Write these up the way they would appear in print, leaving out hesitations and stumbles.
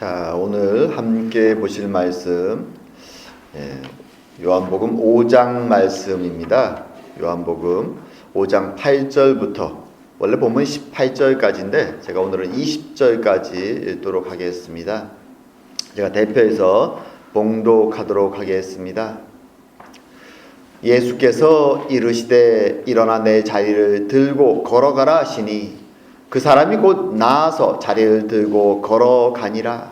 자, 오늘 함께 보실 말씀 요한복음 5장 말씀입니다. 요한복음 5장 8절부터 원래 보면 18절까지인데 제가 오늘은 20절까지 읽도록 하겠습니다. 제가 대표해서 봉독하도록 하겠습니다. 예수께서 이르시되 일어나 내 자리를 들고 걸어가라 하시니 그 사람이 곧 나아서 자리를 들고 걸어가니라.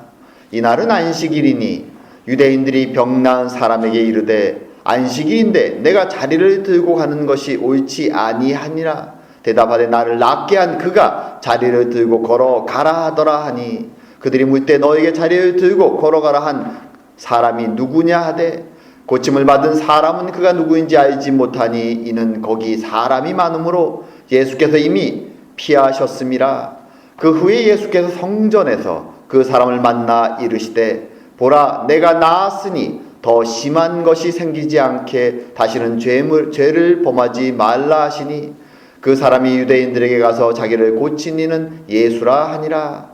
이날은 안식일이니 유대인들이 병 나은 사람에게 이르되 안식일인데 내가 자리를 들고 가는 것이 옳지 아니하니라. 대답하되 나를 낫게 한 그가 자리를 들고 걸어가라 하더라 하니 그들이 묻되 너에게 자리를 들고 걸어가라 한 사람이 누구냐 하되 고침을 받은 사람은 그가 누구인지 알지 못하니 이는 거기 사람이 많으므로 예수께서 이미 피하셨음이라. 그 후에 예수께서 성전에서 그 사람을 만나 이르시되 보라 내가 나았으니 더 심한 것이 생기지 않게 다시는 죄를 범하지 말라 하시니 그 사람이 유대인들에게 가서 자기를 고친 이는 예수라 하니라.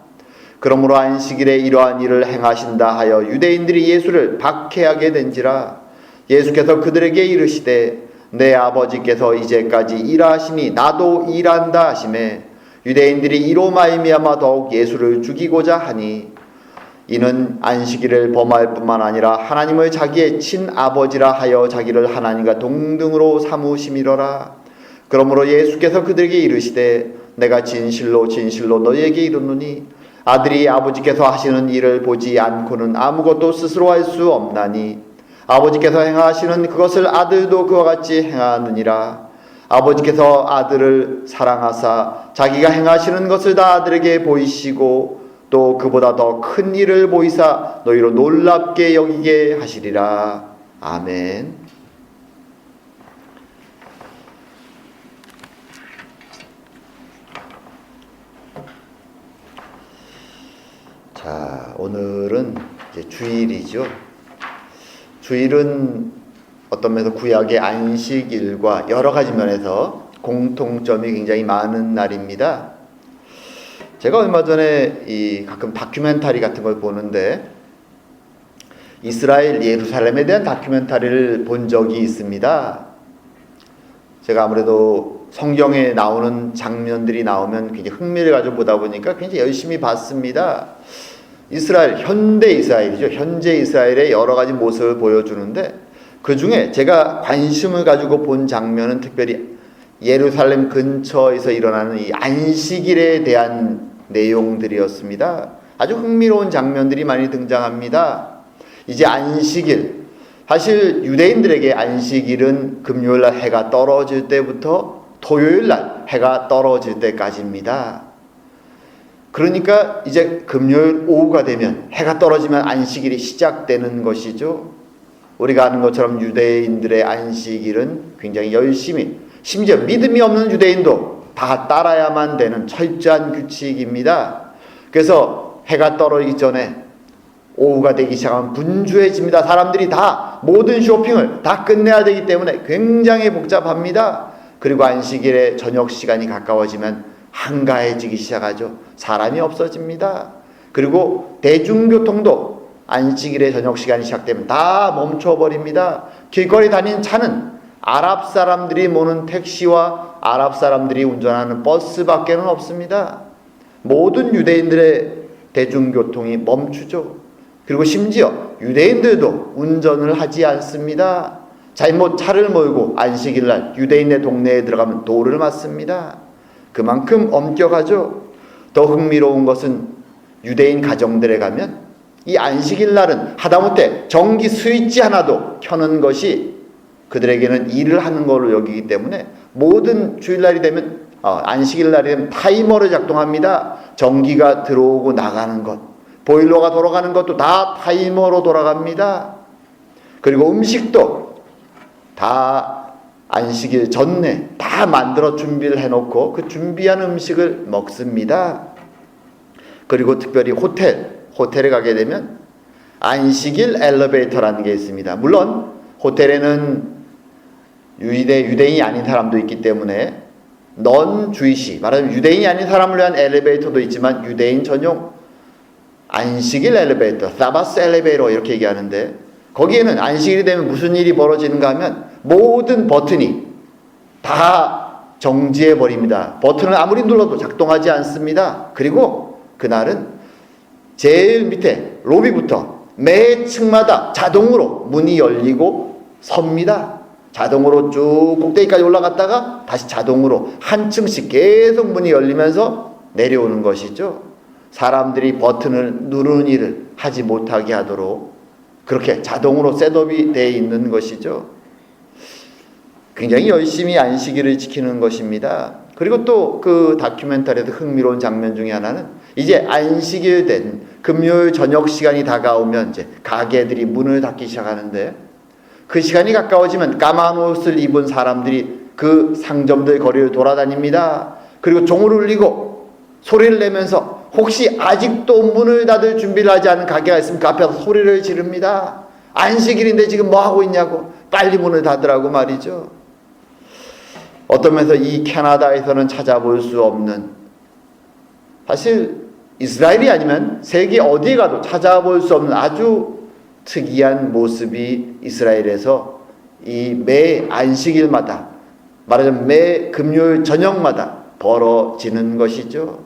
그러므로 안식일에 이러한 일을 행하신다 하여 유대인들이 예수를 박해하게 된지라. 예수께서 그들에게 이르시되 내 아버지께서 이제까지 일하시니 나도 일한다 하시매 유대인들이 이로 말미암아 더욱 예수를 죽이고자 하니 이는 안식일을 범할 뿐만 아니라 하나님을 자기의 친아버지라 하여 자기를 하나님과 동등으로 삼으심이로라. 그러므로 예수께서 그들에게 이르시되 내가 진실로 진실로 너희에게 이르노니 아들이 아버지께서 하시는 일을 보지 않고는 아무것도 스스로 할 수 없나니 아버지께서 행하시는 그것을 아들도 그와 같이 행하느니라. 아버지께서 아들을 사랑하사 자기가 행하시는 것을 다 아들에게 보이시고 또 그보다 더 큰 일을 보이사 너희로 놀랍게 여기게 하시리라. 아멘. 자, 오늘은 이제 주일이죠. 주일은 어떤 면에서 구약의 안식일과 여러 가지 면에서 공통점이 굉장히 많은 날입니다. 제가 얼마 전에 가끔 다큐멘터리 같은 걸 보는데 이스라엘 예루살렘에 대한 다큐멘터리를 본 적이 있습니다. 제가 아무래도 성경에 나오는 장면들이 나오면 굉장히 흥미를 가지고 보다 보니까 굉장히 열심히 봤습니다. 현대 이스라엘이죠. 현재 이스라엘의 여러 가지 모습을 보여주는데 그 중에 제가 관심을 가지고 본 장면은 특별히 예루살렘 근처에서 일어나는 이 안식일에 대한 내용들이었습니다. 아주 흥미로운 장면들이 많이 등장합니다. 이제 안식일, 사실 유대인들에게 안식일은 금요일날 해가 떨어질 때부터 토요일날 해가 떨어질 때까지입니다. 그러니까 이제 금요일 오후가 되면 해가 떨어지면 안식일이 시작되는 것이죠. 우리가 아는 것처럼 유대인들의 안식일은 굉장히 열심히, 심지어 믿음이 없는 유대인도 다 따라야만 되는 철저한 규칙입니다. 그래서 해가 떨어지기 전에 오후가 되기 시작하면 분주해집니다. 사람들이 다 모든 쇼핑을 다 끝내야 되기 때문에 굉장히 복잡합니다. 그리고 안식일에 저녁 시간이 가까워지면 한가해지기 시작하죠. 사람이 없어집니다. 그리고 대중교통도 안식일에 저녁 시간이 시작되면 다 멈춰버립니다. 길거리 다니는 차는 아랍 사람들이 모는 택시와 아랍 사람들이 운전하는 버스밖에는 없습니다. 모든 유대인들의 대중교통이 멈추죠. 그리고 심지어 유대인들도 운전을 하지 않습니다. 잘못 차를 몰고 안식일날 유대인의 동네에 들어가면 돌을 맞습니다. 그만큼 엄격하죠. 더 흥미로운 것은 유대인 가정들에 가면 이 안식일 날은 하다못해 전기 스위치 하나도 켜는 것이 그들에게는 일을 하는 걸로 여기기 때문에 모든 주일날이 되면 안식일 날이 되면 타이머를 작동합니다. 전기가 들어오고 나가는 것, 보일러가 돌아가는 것도 다 타이머로 돌아갑니다. 그리고 음식도 다 안식일 전에 다 만들어 준비를 해놓고 그 준비한 음식을 먹습니다. 그리고 특별히 호텔에 가게 되면 안식일 엘리베이터라는 게 있습니다. 물론 호텔에는 유대인이 아닌 사람도 있기 때문에 넌 주이시, 말하자면 유대인이 아닌 사람을 위한 엘리베이터도 있지만 유대인 전용 안식일 엘리베이터, 사바스 엘리베이터 이렇게 얘기하는데, 거기에는 안식일이 되면 무슨 일이 벌어지는가 하면 모든 버튼이 다 정지해 버립니다. 버튼을 아무리 눌러도 작동하지 않습니다. 그리고 그날은 제일 밑에 로비부터 매 층마다 자동으로 문이 열리고 섭니다. 자동으로 쭉 꼭대기까지 올라갔다가 다시 자동으로 한 층씩 계속 문이 열리면서 내려오는 것이죠. 사람들이 버튼을 누르는 일을 하지 못하게 하도록 그렇게 자동으로 셋업이 되어 있는 것이죠. 굉장히 열심히 안식일을 지키는 것입니다. 그리고 또 그 다큐멘터리에도 흥미로운 장면 중에 하나는, 이제 안식일 된 금요일 저녁 시간이 다가오면 이제 가게들이 문을 닫기 시작하는데, 그 시간이 가까워지면 까만 옷을 입은 사람들이 그 상점들 거리를 돌아다닙니다. 그리고 종을 울리고 소리를 내면서 혹시 아직도 문을 닫을 준비를 하지 않은 가게가 있으면 그 앞에서 소리를 지릅니다. 안식일인데 지금 뭐 하고 있냐고, 빨리 문을 닫으라고 말이죠. 어떤 면에서 이 캐나다에서는 찾아볼 수 없는, 사실 이스라엘이 아니면 세계 어디에 가도 찾아볼 수 없는 아주 특이한 모습이 이스라엘에서 이 매 안식일마다, 말하자면 매 금요일 저녁마다 벌어지는 것이죠.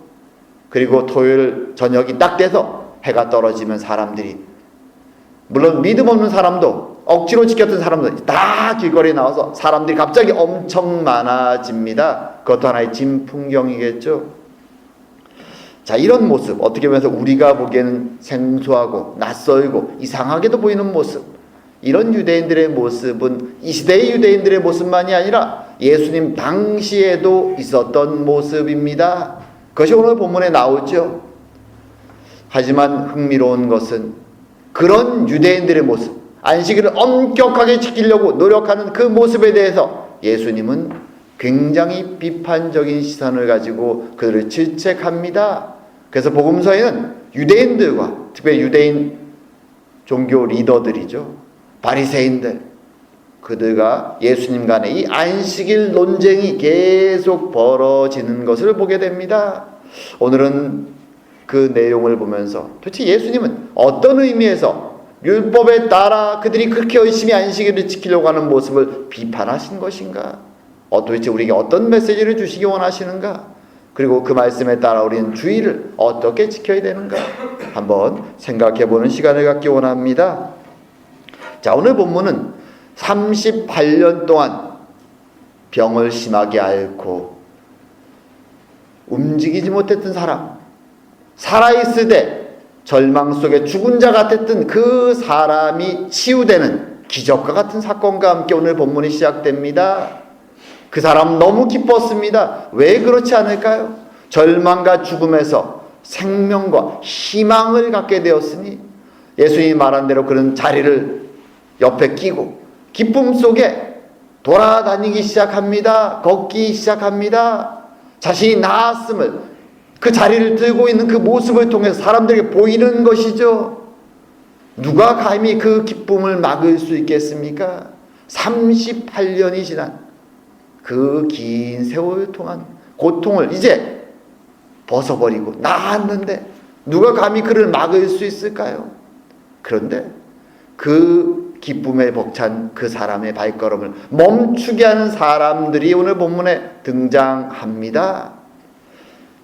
그리고 토요일 저녁이 딱 돼서 해가 떨어지면 사람들이, 물론 믿음 없는 사람도 억지로 지켰던 사람들 다 길거리에 나와서 사람들이 갑자기 엄청 많아집니다. 그것도 하나의 진풍경이겠죠. 자, 이런 모습, 어떻게 보면 우리가 보기에는 생소하고 낯설고 이상하게도 보이는 모습, 이런 유대인들의 모습은 이 시대의 유대인들의 모습만이 아니라 예수님 당시에도 있었던 모습입니다. 그것이 오늘 본문에 나오죠. 하지만 흥미로운 것은 그런 유대인들의 모습, 안식일을 엄격하게 지키려고 노력하는 그 모습에 대해서 예수님은 굉장히 비판적인 시선을 가지고 그들을 질책합니다. 그래서 복음서에는 유대인들과, 특별히 유대인 종교 리더들이죠, 바리새인들, 그들과 예수님 간의 이 안식일 논쟁이 계속 벌어지는 것을 보게 됩니다. 오늘은 그 내용을 보면서 도대체 예수님은 어떤 의미에서 율법에 따라 그들이 그렇게 열심히 안식일을 지키려고 하는 모습을 비판하신 것인가? 도대체 우리에게 어떤 메시지를 주시기 원하시는가? 그리고 그 말씀에 따라 우리는 주의를 어떻게 지켜야 되는가? 한번 생각해보는 시간을 갖기 원합니다. 자, 오늘 본문은 38년 동안 병을 심하게 앓고 움직이지 못했던 사람, 살아있을 때 절망 속에 죽은 자 같았던 그 사람이 치유되는 기적과 같은 사건과 함께 오늘 본문이 시작됩니다. 그 사람 너무 기뻤습니다. 왜 그렇지 않을까요? 절망과 죽음에서 생명과 희망을 갖게 되었으니 예수님이 말한 대로 그런 자리를 옆에 끼고 기쁨 속에 돌아다니기 시작합니다. 걷기 시작합니다. 자신이 나았음을, 그 자리를 들고 있는 그 모습을 통해서 사람들에게 보이는 것이죠. 누가 감히 그 기쁨을 막을 수 있겠습니까? 38년이 지난 그 긴 세월 동안 고통을 이제 벗어버리고 나았는데 누가 감히 그를 막을 수 있을까요? 그런데 그 기쁨에 벅찬 그 사람의 발걸음을 멈추게 하는 사람들이 오늘 본문에 등장합니다.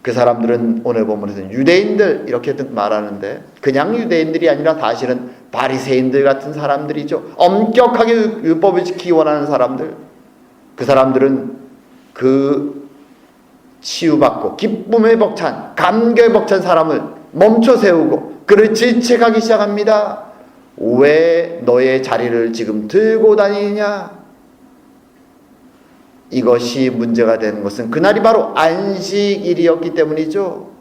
그 사람들은 오늘 본문에서는 유대인들 이렇게 말하는데, 그냥 유대인들이 아니라 사실은 바리새인들 같은 사람들이죠. 엄격하게 율법을 지키기 원하는 사람들. 그 사람들은 그 치유받고 기쁨에 벅찬, 감격에 벅찬 사람을 멈춰 세우고 그를 질책하기 시작합니다. 왜 너의 자리를 지금 들고 다니느냐? 이것이 문제가 되는 것은 그날이 바로 안식일이었기 때문이죠.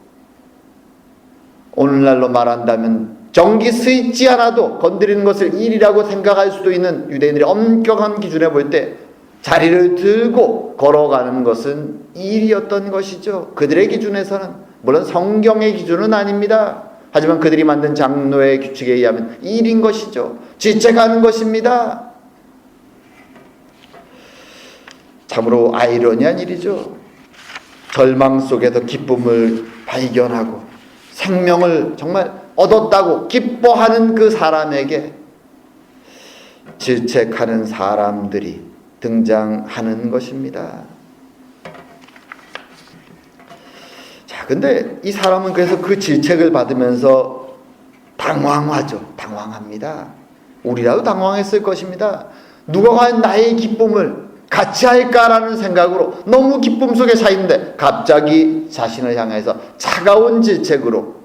오늘날로 말한다면 정기 스있지 않아도 건드리는 것을 일이라고 생각할 수도 있는 유대인들의 엄격한 기준에 볼 때 자리를 들고 걸어가는 것은 일이었던 것이죠. 그들의 기준에서는, 물론 성경의 기준은 아닙니다. 하지만 그들이 만든 장로의 규칙에 의하면 일인 것이죠. 질책하는 것입니다. 참으로 아이러니한 일이죠. 절망 속에서 기쁨을 발견하고 생명을 정말 얻었다고 기뻐하는 그 사람에게 질책하는 사람들이 등장하는 것입니다. 자, 근데 이 사람은 그래서 그 질책을 받으면서 당황하죠. 당황합니다. 우리라도 당황했을 것입니다. 누가 과연 나의 기쁨을 같이 할까라는 생각으로 너무 기쁨 속에 차 있는데 갑자기 자신을 향해서 차가운 질책으로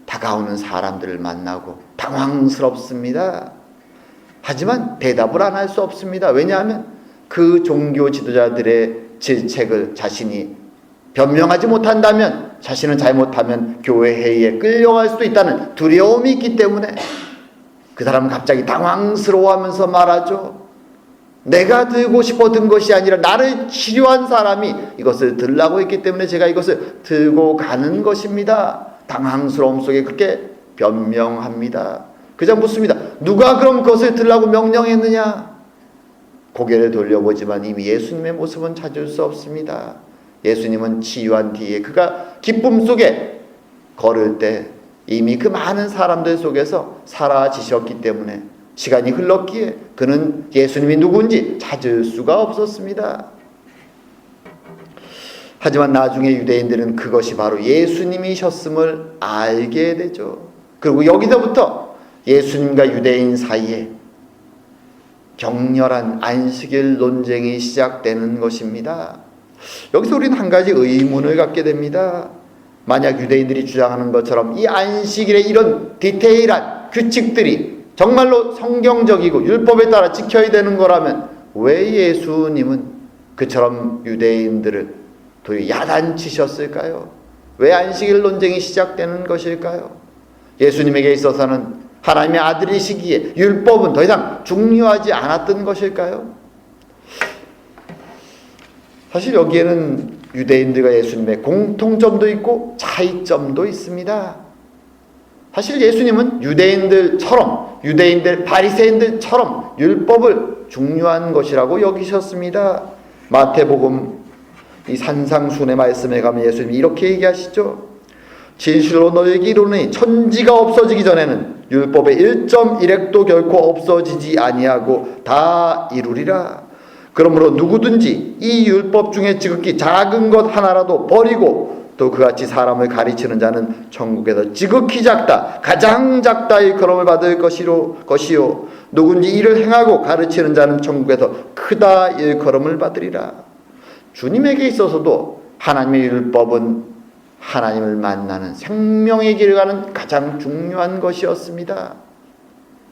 다가오는 사람들을 만나고 당황스럽습니다. 하지만 대답을 안 할 수 없습니다. 왜냐하면 그 종교 지도자들의 질책을 자신이 변명하지 못한다면, 자신은 잘못하면 교회 회의에 끌려갈 수도 있다는 두려움이 있기 때문에 그 사람은 갑자기 당황스러워하면서 말하죠. 내가 들고 싶어 든 것이 아니라 나를 치료한 사람이 이것을 들라고 했기 때문에 제가 이것을 들고 가는 것입니다. 당황스러움 속에 그렇게 변명합니다. 그저 묻습니다. 누가 그럼 그것을 들라고 명령했느냐? 고개를 돌려보지만 이미 예수님의 모습은 찾을 수 없습니다. 예수님은 치유한 뒤에 그가 기쁨 속에 걸을 때 이미 그 많은 사람들 속에서 사라지셨기 때문에 시간이 흘렀기에 그는 예수님이 누군지 찾을 수가 없었습니다. 하지만 나중에 유대인들은 그것이 바로 예수님이셨음을 알게 되죠. 그리고 여기서부터 예수님과 유대인 사이에 격렬한 안식일 논쟁이 시작되는 것입니다. 여기서 우리는 한 가지 의문을 갖게 됩니다. 만약 유대인들이 주장하는 것처럼 이 안식일의 이런 디테일한 규칙들이 정말로 성경적이고 율법에 따라 지켜야 되는 거라면 왜 예수님은 그처럼 유대인들을 도리어 야단치셨을까요? 왜 안식일 논쟁이 시작되는 것일까요? 예수님에게 있어서는 하나님의 아들이시기에 율법은 더 이상 중요하지 않았던 것일까요? 사실 여기에는 유대인들과 예수님의 공통점도 있고 차이점도 있습니다. 사실 예수님은 유대인들 바리새인들처럼 율법을 중요한 것이라고 여기셨습니다. 마태복음 이 산상순의 말씀에 가면 예수님이 이렇게 얘기하시죠. 진실로 너희에게 이르노니 천지가 없어지기 전에는 율법의 1.1획도 결코 없어지지 아니하고 다 이루리라. 그러므로 누구든지 이 율법 중에 지극히 작은 것 하나라도 버리고 또 그같이 사람을 가르치는 자는 천국에서 지극히 작다, 가장 작다 일컬음을 받을 것이요 누군지 이를 행하고 가르치는 자는 천국에서 크다 일컬음을 받으리라. 주님에게 있어서도 하나님의 율법은 하나님을 만나는 생명의 길을 가는 가장 중요한 것이었습니다.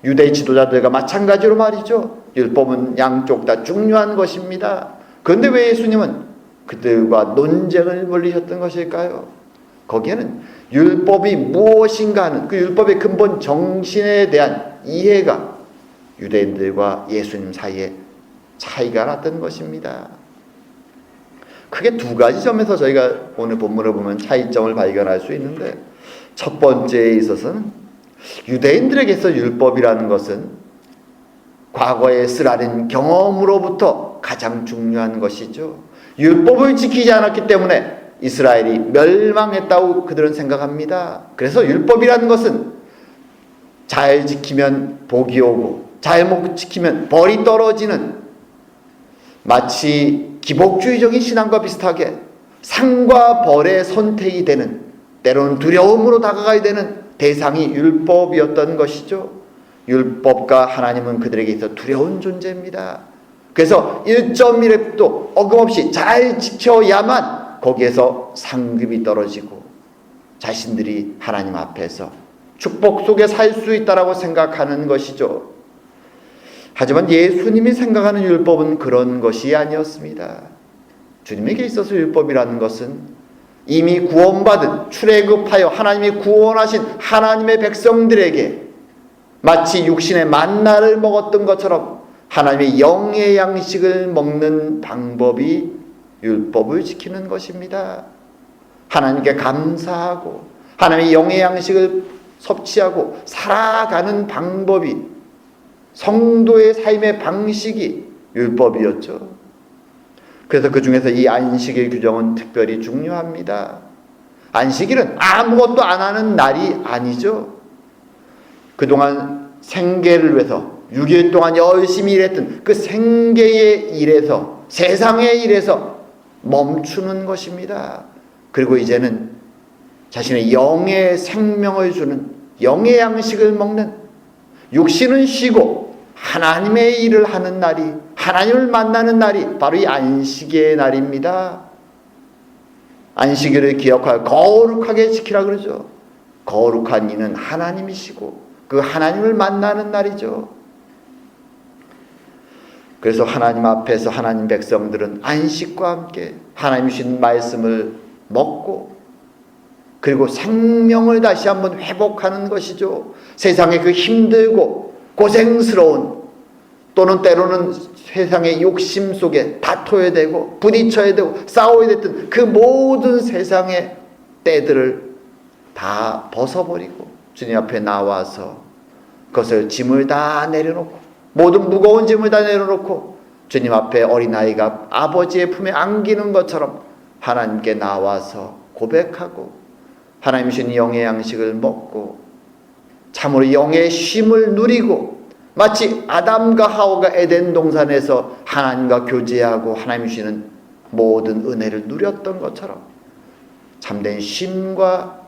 유대 지도자들과 마찬가지로 말이죠. 율법은 양쪽 다 중요한 것입니다. 그런데 왜 예수님은 그들과 논쟁을 벌이셨던 것일까요? 거기에는 율법이 무엇인가 하는 그 율법의 근본 정신에 대한 이해가 유대인들과 예수님 사이에 차이가 났던 것입니다. 크게 두 가지 점에서 저희가 오늘 본문을 보면 차이점을 발견할 수 있는데, 첫 번째에 있어서는 유대인들에게서 율법이라는 것은 과거에 쓰라린 경험으로부터 가장 중요한 것이죠. 율법을 지키지 않았기 때문에 이스라엘이 멸망했다고 그들은 생각합니다. 그래서 율법이라는 것은 잘 지키면 복이 오고 잘못 지키면 벌이 떨어지는, 마치 기복주의적인 신앙과 비슷하게 상과 벌의 선택이 되는, 때로는 두려움으로 다가가야 되는 대상이 율법이었던 것이죠. 율법과 하나님은 그들에게 있어 두려운 존재입니다. 그래서 1.1획도 어김없이 잘 지켜야만 거기에서 상급이 떨어지고 자신들이 하나님 앞에서 축복 속에 살 수 있다라고 생각하는 것이죠. 하지만 예수님이 생각하는 율법은 그런 것이 아니었습니다. 주님에게 있어서 율법이라는 것은 이미 구원받은, 출애굽하여 하나님이 구원하신 하나님의 백성들에게 마치 육신의 만나를 먹었던 것처럼 하나님의 영의 양식을 먹는 방법이 율법을 지키는 것입니다. 하나님께 감사하고 하나님의 영의 양식을 섭취하고 살아가는 방법이, 성도의 삶의 방식이 율법이었죠. 그래서 그 중에서 이 안식일 규정은 특별히 중요합니다. 안식일은 아무것도 안 하는 날이 아니죠. 그동안 생계를 위해서 6일 동안 열심히 일했던 그 생계의 일에서, 세상의 일에서 멈추는 것입니다. 그리고 이제는 자신의 영의 생명을 주는 영의 양식을 먹는, 육신은 쉬고 하나님의 일을 하는 날이, 하나님을 만나는 날이 바로 이 안식의 날입니다. 안식일을 기억하여 거룩하게 지키라 그러죠. 거룩한 이는 하나님이시고 그 하나님을 만나는 날이죠. 그래서 하나님 앞에서 하나님 백성들은 안식과 함께 하나님 주신 말씀을 먹고, 그리고 생명을 다시 한번 회복하는 것이죠. 세상의 그 힘들고 고생스러운, 또는 때로는 세상의 욕심 속에 다퉈야 되고 부딪혀야 되고 싸워야 됐던 그 모든 세상의 때들을 다 벗어버리고 주님 앞에 나와서 그것을 짐을 다 내려놓고, 모든 무거운 짐을 다 내려놓고 주님 앞에 어린아이가 아버지의 품에 안기는 것처럼 하나님께 나와서 고백하고 하나님 주신 영의 양식을 먹고 참으로 영의 쉼을 누리고, 마치 아담과 하와가 에덴 동산에서 하나님과 교제하고 하나님 주시는 모든 은혜를 누렸던 것처럼 참된 쉼과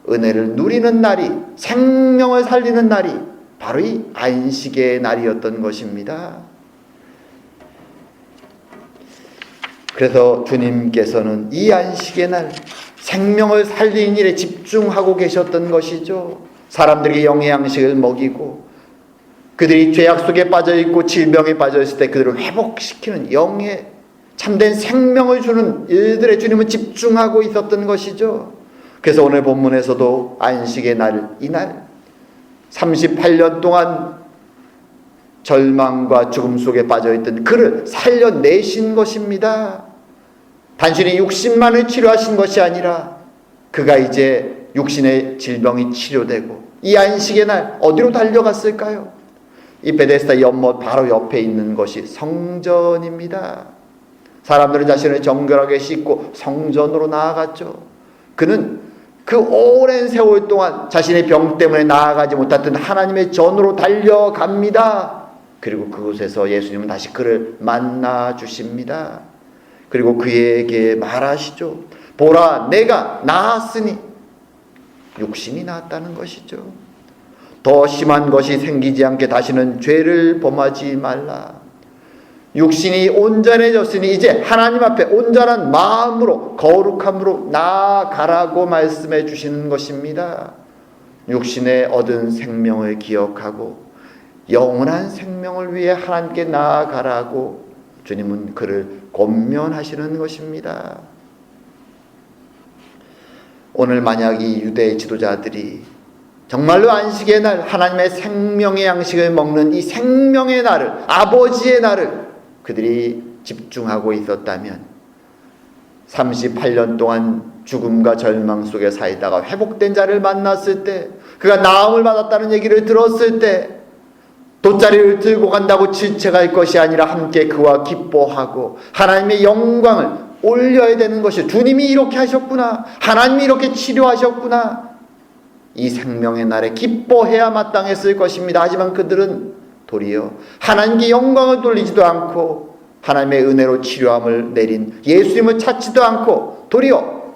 은혜를 누리는 날이, 생명을 살리는 날이 바로 이 안식의 날이었던 것입니다. 그래서 주님께서는 이 안식의 날, 생명을 살리는 일에 집중하고 계셨던 것이죠. 사람들에게 영의 양식을 먹이고 그들이 죄악 속에 빠져있고 질병에 빠져있을 때 그들을 회복시키는 영의 참된 생명을 주는 일들에 주님은 집중하고 있었던 것이죠. 그래서 오늘 본문에서도 안식의 날, 이날 38년 동안 절망과 죽음 속에 빠져있던 그를 살려내신 것입니다. 단순히 육신만을 치료하신 것이 아니라 그가 이제 육신의 질병이 치료되고 이 안식의 날 어디로 달려갔을까요? 이 베데스다 연못 바로 옆에 있는 것이 성전입니다. 사람들은 자신을 정결하게 씻고 성전으로 나아갔죠. 그는 그 오랜 세월 동안 자신의 병 때문에 나아가지 못했던 하나님의 전으로 달려갑니다. 그리고 그곳에서 예수님은 다시 그를 만나 주십니다. 그리고 그에게 말하시죠. 보라, 내가 나았으니. 육신이 나았다는 것이죠. 더 심한 것이 생기지 않게 다시는 죄를 범하지 말라. 육신이 온전해졌으니 이제 하나님 앞에 온전한 마음으로 거룩함으로 나아가라고 말씀해 주시는 것입니다. 육신에 얻은 생명을 기억하고 영원한 생명을 위해 하나님께 나아가라고 주님은 그를 권면하시는 것입니다. 오늘 만약 이 유대 지도자들이 정말로 안식의 날, 하나님의 생명의 양식을 먹는 이 생명의 날을, 아버지의 날을 그들이 집중하고 있었다면 38년 동안 죽음과 절망 속에 살다가 회복된 자를 만났을 때, 그가 나음을 받았다는 얘기를 들었을 때 돗자리를 들고 간다고 질책할 것이 아니라 함께 그와 기뻐하고 하나님의 영광을 올려야 되는 것이, 주님이 이렇게 하셨구나, 하나님이 이렇게 치료하셨구나, 이 생명의 날에 기뻐해야 마땅했을 것입니다. 하지만 그들은 도리어 하나님께 영광을 돌리지도 않고 하나님의 은혜로 치료함을 내린 예수님을 찾지도 않고 도리어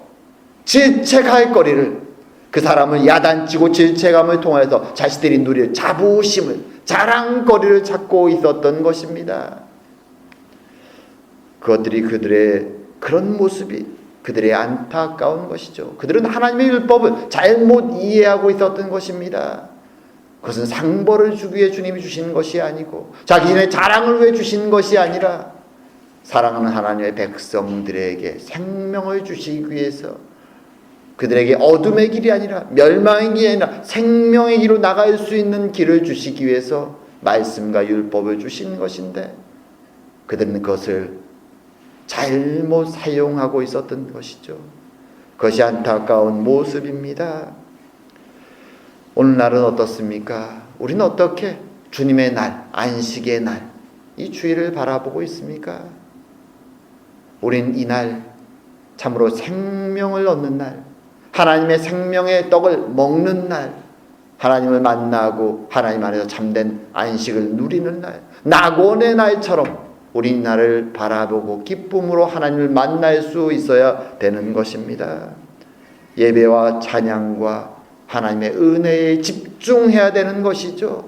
질책할 거리를, 그 사람을 야단치고 질책함을 통해서 자신들이 누릴 자부심을, 자랑거리를 찾고 있었던 것입니다. 그것들이, 그들의 그런 모습이 그들의 안타까운 것이죠. 그들은 하나님의 율법을 잘못 이해하고 있었던 것입니다. 그것은 상벌을 주기 위해 주님이 주시는 것이 아니고 자기네 자랑을 위해 주시는 것이 아니라 사랑하는 하나님의 백성들에게 생명을 주시기 위해서, 그들에게 어둠의 길이 아니라 멸망의 길이 아니라 생명의 길로 나갈 수 있는 길을 주시기 위해서 말씀과 율법을 주신 것인데 그들은 그것을 잘못 사용하고 있었던 것이죠. 그것이 안타까운 모습입니다. 오늘날은 어떻습니까? 우리는 어떻게 주님의 날, 안식의 날, 이 주일을 바라보고 있습니까? 우린 이 날, 참으로 생명을 얻는 날, 하나님의 생명의 떡을 먹는 날, 하나님을 만나고 하나님 안에서 참된 안식을 누리는 날, 낙원의 날처럼 우리 나를 바라보고 기쁨으로 하나님을 만날 수 있어야 되는 것입니다. 예배와 찬양과 하나님의 은혜에 집중해야 되는 것이죠.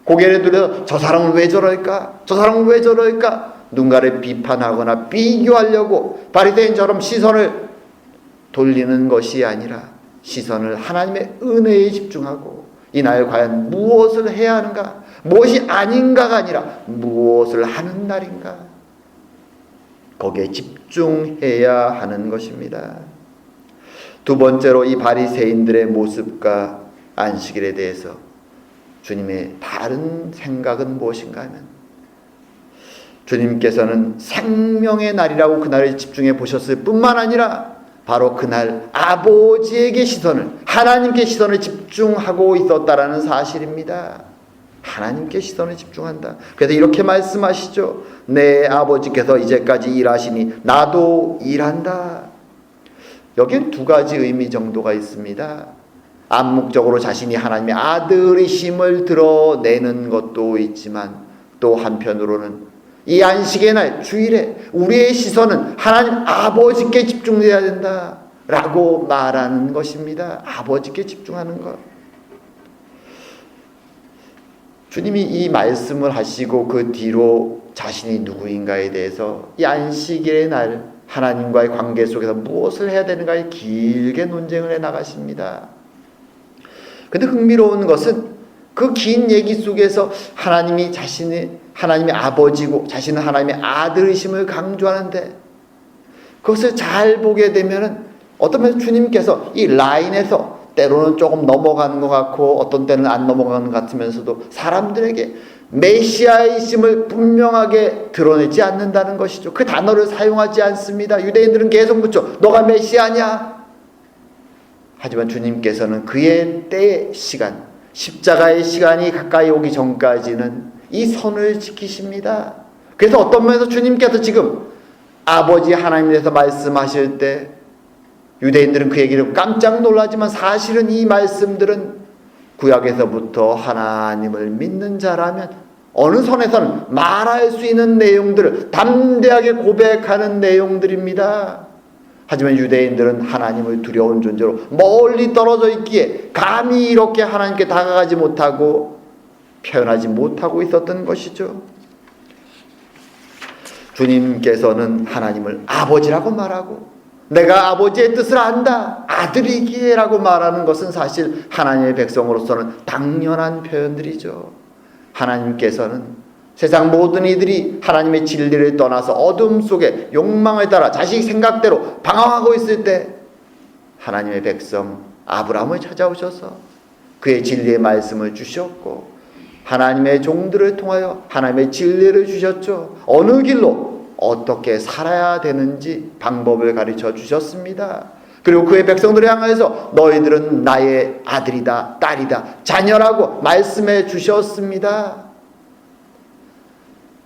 고개를 들여 저 사람은 왜 저럴까? 저 사람은 왜 저럴까? 누군가를 비판하거나 비교하려고 바리새인처럼 시선을 돌리는 것이 아니라 시선을 하나님의 은혜에 집중하고 이날 과연 무엇을 해야 하는가? 무엇이 아닌가가 아니라 무엇을 하는 날인가? 거기에 집중해야 하는 것입니다. 두 번째로 이 바리새인들의 모습과 안식일에 대해서 주님의 다른 생각은 무엇인가 하면 주님께서는 생명의 날이라고 그날을 집중해 보셨을 뿐만 아니라 바로 그날 아버지에게 시선을, 하나님께 시선을 집중하고 있었다라는 사실입니다. 하나님께 시선을 집중한다. 그래서 이렇게 말씀하시죠. 내 아버지께서 이제까지 일하시니 나도 일한다. 여기엔 두 가지 의미 정도가 있습니다. 암묵적으로 자신이 하나님의 아들이심을 드러내는 것도 있지만 또 한편으로는 이 안식의 날 주일에 우리의 시선은 하나님 아버지께 집중해야 된다 라고 말하는 것입니다. 아버지께 집중하는 것. 주님이 이 말씀을 하시고 그 뒤로 자신이 누구인가에 대해서 이 안식일의 날 하나님과의 관계 속에서 무엇을 해야 되는가에 길게 논쟁을 해 나가십니다. 근데 흥미로운 것은 그 긴 얘기 속에서 하나님이 하나님의 아버지고 자신은 하나님의 아들이심을 강조하는데 그것을 잘 보게 되면은 어떤 면에서 주님께서 이 라인에서 때로는 조금 넘어가는 것 같고 어떤 때는 안 넘어가는 것 같으면서도 사람들에게 메시아이심을 분명하게 드러내지 않는다는 것이죠. 그 단어를 사용하지 않습니다. 유대인들은 계속 묻죠. 너가 메시아냐? 하지만 주님께서는 그의 때의 시간, 십자가의 시간이 가까이 오기 전까지는 이 선을 지키십니다. 그래서 어떤 면에서 주님께서 지금 아버지 하나님에 대해서 말씀하실 때 유대인들은 그 얘기를 깜짝 놀라지만 사실은 이 말씀들은 구약에서부터 하나님을 믿는 자라면 어느 선에서는 말할 수 있는 내용들을 담대하게 고백하는 내용들입니다. 하지만 유대인들은 하나님을 두려운 존재로 멀리 떨어져 있기에 감히 이렇게 하나님께 다가가지 못하고 표현하지 못하고 있었던 것이죠. 주님께서는 하나님을 아버지라고 말하고 내가 아버지의 뜻을 안다, 아들이기에 라고 말하는 것은 사실 하나님의 백성으로서는 당연한 표현들이죠. 하나님께서는 세상 모든 이들이 하나님의 진리를 떠나서 어둠 속에 욕망을 따라 자식 생각대로 방황하고 있을 때 하나님의 백성 아브라함을 찾아오셔서 그의 진리의 말씀을 주셨고 하나님의 종들을 통하여 하나님의 진리를 주셨죠. 어느 길로 어떻게 살아야 되는지 방법을 가르쳐 주셨습니다. 그리고 그의 백성들을 향해서 너희들은 나의 아들이다, 딸이다, 자녀라고 말씀해 주셨습니다.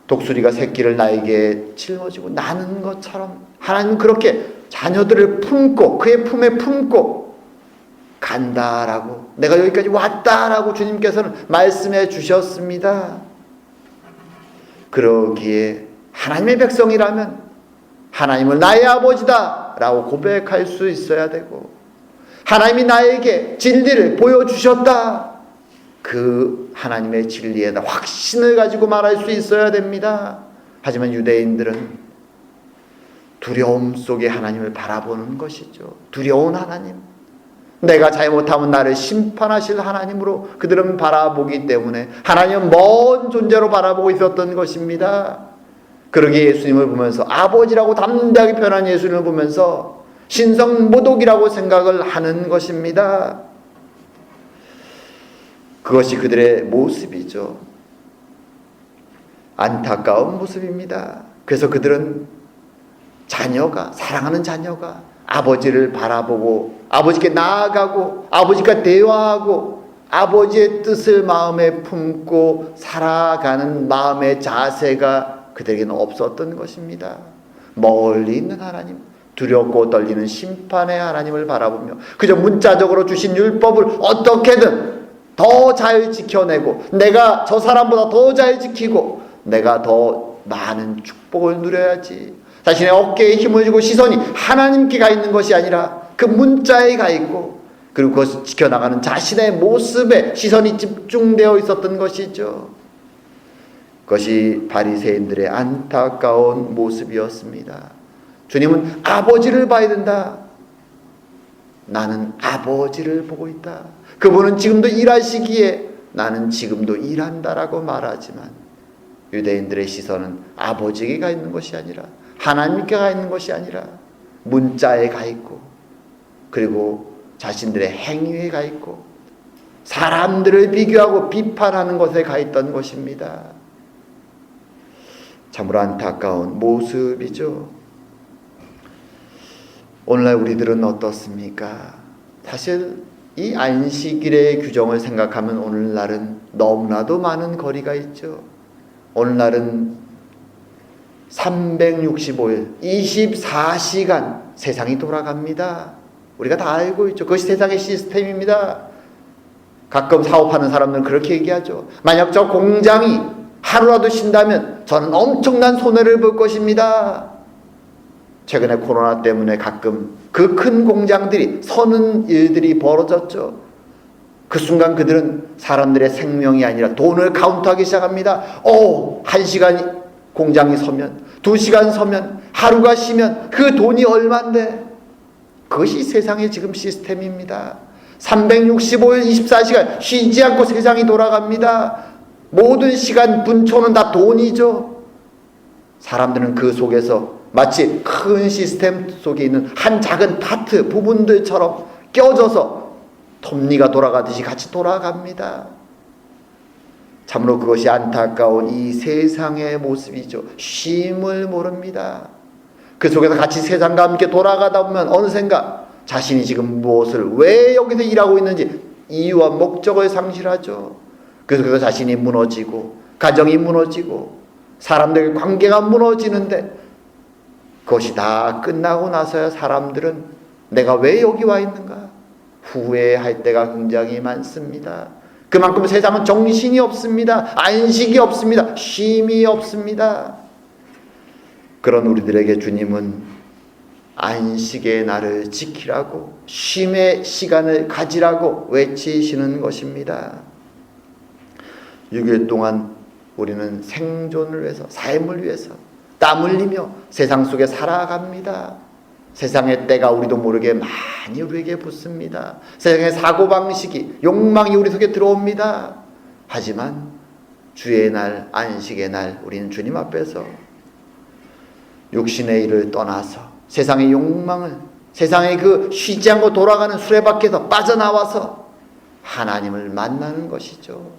독수리가 새끼를 나에게 짊어지고 나는 것처럼 하나님은 그렇게 자녀들을 품고 그의 품에 품고 간다라고, 내가 여기까지 왔다라고 주님께서는 말씀해 주셨습니다. 그러기에 하나님의 백성이라면 하나님을 나의 아버지다 라고 고백할 수 있어야 되고, 하나님이 나에게 진리를 보여주셨다, 그 하나님의 진리에 확신을 가지고 말할 수 있어야 됩니다. 하지만 유대인들은 두려움 속에 하나님을 바라보는 것이죠. 두려운 하나님, 내가 잘못하면 나를 심판하실 하나님으로 그들은 바라보기 때문에 하나님은 먼 존재로 바라보고 있었던 것입니다. 그러기에 예수님을 보면서 아버지라고 담대하게 표현한 예수님을 보면서 신성모독이라고 생각을 하는 것입니다. 그것이 그들의 모습이죠. 안타까운 모습입니다. 그래서 그들은 사랑하는 자녀가 아버지를 바라보고 아버지께 나아가고 아버지과 대화하고 아버지의 뜻을 마음에 품고 살아가는 마음의 자세가 그들에게는 없었던 것입니다. 멀리 있는 하나님, 두렵고 떨리는 심판의 하나님을 바라보며 그저 문자적으로 주신 율법을 어떻게든 더 잘 지켜내고 내가 저 사람보다 더 잘 지키고 내가 더 많은 축복을 누려야지, 자신의 어깨에 힘을 주고 시선이 하나님께 가 있는 것이 아니라 그 문자에 가 있고 그리고 그것을 지켜나가는 자신의 모습에 시선이 집중되어 있었던 것이죠. 그것이 바리새인들의 안타까운 모습이었습니다. 주님은 아버지를 봐야 된다. 나는 아버지를 보고 있다. 그분은 지금도 일하시기에 나는 지금도 일한다라고 말하지만 유대인들의 시선은 아버지에게 가 있는 것이 아니라 하나님께 가 있는 것이 아니라 문자에 가 있고 그리고 자신들의 행위에 가 있고 사람들을 비교하고 비판하는 것에 가 있던 것입니다. 참으로 안타까운 모습이죠. 오늘날 우리들은 어떻습니까? 사실 이 안식일의 규정을 생각하면 오늘날은 너무나도 많은 거리가 있죠. 오늘날은 365일 24시간 세상이 돌아갑니다. 우리가 다 알고 있죠. 그것이 세상의 시스템입니다. 가끔 사업하는 사람들은 그렇게 얘기하죠. 만약 저 공장이 하루라도 쉰다면 저는 엄청난 손해를 볼 것입니다. 최근에 코로나 때문에 가끔 그 큰 공장들이 서는 일들이 벌어졌죠. 그 순간 그들은 사람들의 생명이 아니라 돈을 카운트하기 시작합니다. 1시간 공장이 서면 2시간 서면 하루가 쉬면 그 돈이 얼만데, 그것이 세상의 지금 시스템입니다. 365일 24시간 쉬지 않고 세상이 돌아갑니다. 모든 시간 분초는 다 돈이죠. 사람들은 그 속에서 마치 큰 시스템 속에 있는 한 작은 파트 부분들처럼 껴져서 톱니가 돌아가듯이 같이 돌아갑니다. 참으로 그것이 안타까운 이 세상의 모습이죠. 쉼을 모릅니다. 그 속에서 같이 세상과 함께 돌아가다 보면 어느샌가 자신이 지금 무엇을 왜 여기서 일하고 있는지 이유와 목적을 상실하죠. 그래서 자신이 무너지고 가정이 무너지고 사람들의 관계가 무너지는데 그것이 다 끝나고 나서야 사람들은 내가 왜 여기 와 있는가 후회할 때가 굉장히 많습니다. 그만큼 세상은 정신이 없습니다. 안식이 없습니다. 쉼이 없습니다. 그런 우리들에게 주님은 안식의 날을 지키라고, 쉼의 시간을 가지라고 외치시는 것입니다. 6일 동안 우리는 생존을 위해서, 삶을 위해서 땀 흘리며 세상 속에 살아갑니다. 세상의 때가 우리도 모르게 많이 우리에게 붙습니다. 세상의 사고방식이, 욕망이 우리 속에 들어옵니다. 하지만 주의 날, 안식의 날 우리는 주님 앞에서 육신의 일을 떠나서 세상의 욕망을, 세상의 그 쉬지 않고 돌아가는 수레바퀴에서 빠져나와서 하나님을 만나는 것이죠.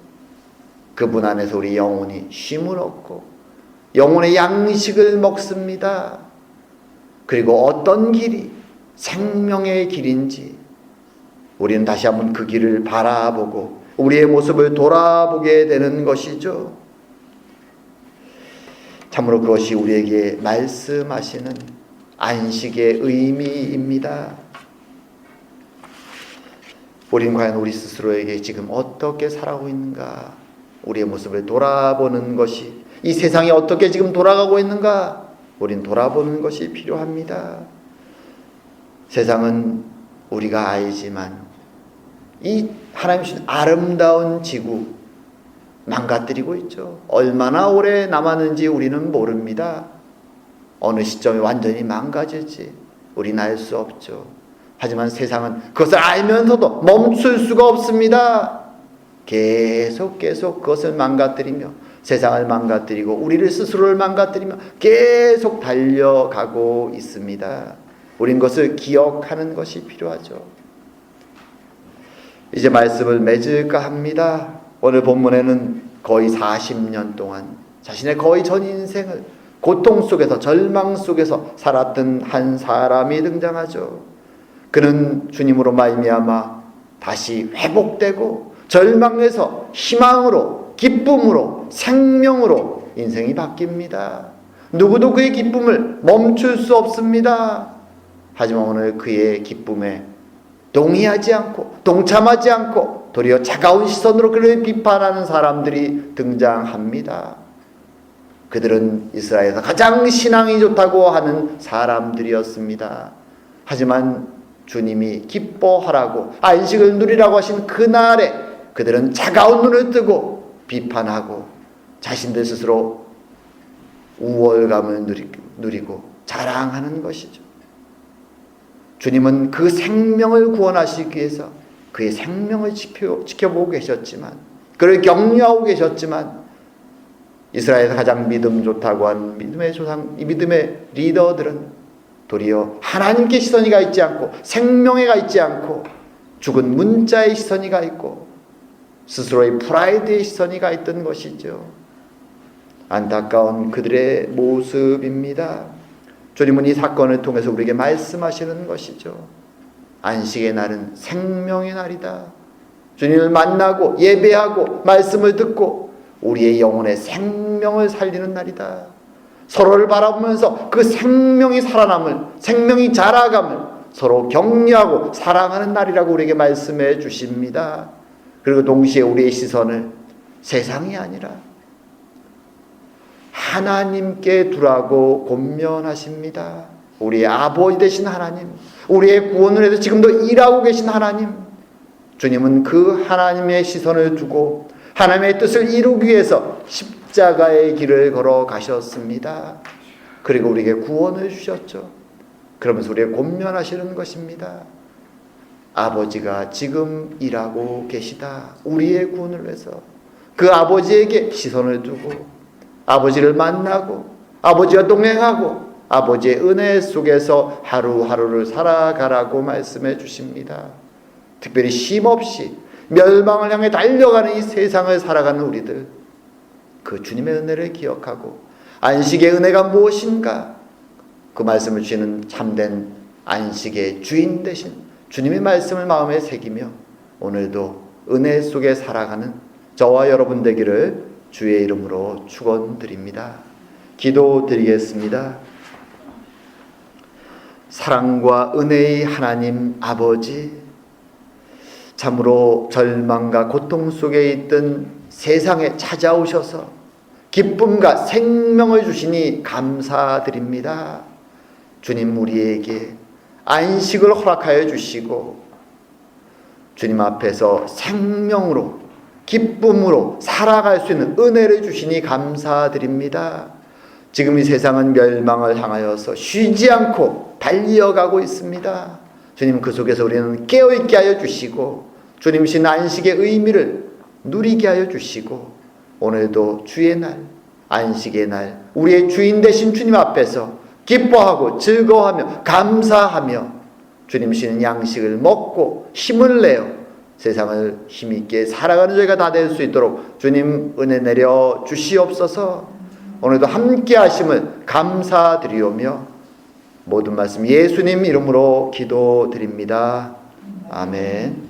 그분 안에서 우리 영혼이 쉼을 얻고 영혼의 양식을 먹습니다. 그리고 어떤 길이 생명의 길인지 우리는 다시 한번 그 길을 바라보고 우리의 모습을 돌아보게 되는 것이죠. 참으로 그것이 우리에게 말씀하시는 안식의 의미입니다. 우리는 과연 우리 스스로에게 지금 어떻게 살아가고 있는가, 우리의 모습을 돌아보는 것이, 이 세상이 어떻게 지금 돌아가고 있는가 우린 돌아보는 것이 필요합니다. 세상은 우리가 알지만 이 하나님 주신 아름다운 지구 망가뜨리고 있죠. 얼마나 오래 남았는지 우리는 모릅니다. 어느 시점에 완전히 망가질지 우리는 알 수 없죠. 하지만 세상은 그것을 알면서도 멈출 수가 없습니다. 계속 그것을 망가뜨리며 세상을 망가뜨리고 우리를 스스로를 망가뜨리며 계속 달려가고 있습니다. 우린 그것을 기억하는 것이 필요하죠. 이제 말씀을 맺을까 합니다. 오늘 본문에는 거의 40년 동안 자신의 거의 전 인생을 고통 속에서 절망 속에서 살았던 한 사람이 등장하죠. 그는 주님으로 말미암아 다시 회복되고 절망에서 희망으로, 기쁨으로, 생명으로 인생이 바뀝니다. 누구도 그의 기쁨을 멈출 수 없습니다. 하지만 오늘 그의 기쁨에 동의하지 않고 동참하지 않고 도리어 차가운 시선으로 그를 비판하는 사람들이 등장합니다. 그들은 이스라엘에서 가장 신앙이 좋다고 하는 사람들이었습니다. 하지만 주님이 기뻐하라고 안식을 누리라고 하신 그날에 그들은 차가운 눈을 뜨고 비판하고 자신들 스스로 우월감을 누리고 자랑하는 것이죠. 주님은 그 생명을 구원하시기 위해서 그의 생명을 지켜보고 계셨지만, 그를 격려하고 계셨지만, 이스라엘에서 가장 믿음 좋다고 한 믿음의 조상, 이 믿음의 리더들은 도리어 하나님께 시선이 가 있지 않고 생명에 가 있지 않고 죽은 문자의 시선이 가 있고 스스로의 프라이드의 시선이 가 있던 것이죠. 안타까운 그들의 모습입니다. 주님은 이 사건을 통해서 우리에게 말씀하시는 것이죠. 안식의 날은 생명의 날이다. 주님을 만나고 예배하고 말씀을 듣고 우리의 영혼의 생명을 살리는 날이다. 서로를 바라보면서 그 생명이 살아남을, 생명이 자라감을 서로 격려하고 사랑하는 날이라고 우리에게 말씀해 주십니다. 그리고 동시에 우리의 시선을 세상이 아니라 하나님께 두라고 권면하십니다. 우리의 아버지 되신 하나님, 우리의 구원을 해서 지금도 일하고 계신 하나님, 주님은 그 하나님의 시선을 두고 하나님의 뜻을 이루기 위해서 십자가의 길을 걸어 가셨습니다. 그리고 우리에게 구원을 주셨죠. 그러면서 우리에게 권면하시는 것입니다. 아버지가 지금 일하고 계시다. 우리의 구원을 위해서 그 아버지에게 시선을 두고 아버지를 만나고 아버지와 동행하고 아버지의 은혜 속에서 하루하루를 살아가라고 말씀해 주십니다. 특별히 쉼없이 멸망을 향해 달려가는 이 세상을 살아가는 우리들, 그 주님의 은혜를 기억하고 안식의 은혜가 무엇인가, 그 말씀을 주시는 참된 안식의 주인 되신 주님의 말씀을 마음에 새기며 오늘도 은혜 속에 살아가는 저와 여러분 되기를 주의 이름으로 축원드립니다. 기도드리겠습니다. 사랑과 은혜의 하나님 아버지, 참으로 절망과 고통 속에 있던 세상에 찾아오셔서 기쁨과 생명을 주시니 감사드립니다. 주님, 우리에게 안식을 허락하여 주시고 주님 앞에서 생명으로 기쁨으로 살아갈 수 있는 은혜를 주시니 감사드립니다. 지금 이 세상은 멸망을 향하여서 쉬지 않고 달려가고 있습니다. 주님, 그 속에서 우리는 깨어있게 하여 주시고 주님이신 안식의 의미를 누리게 하여 주시고 오늘도 주의 날, 안식의 날, 우리의 주인 되신 주님 앞에서 기뻐하고 즐거워하며 감사하며 주님이신 양식을 먹고 힘을 내어 세상을 힘있게 살아가는 저희가 다 될 수 있도록 주님 은혜 내려 주시옵소서. 오늘도 함께 하심을 감사드리오며 모든 말씀 예수님 이름으로 기도드립니다. 아멘.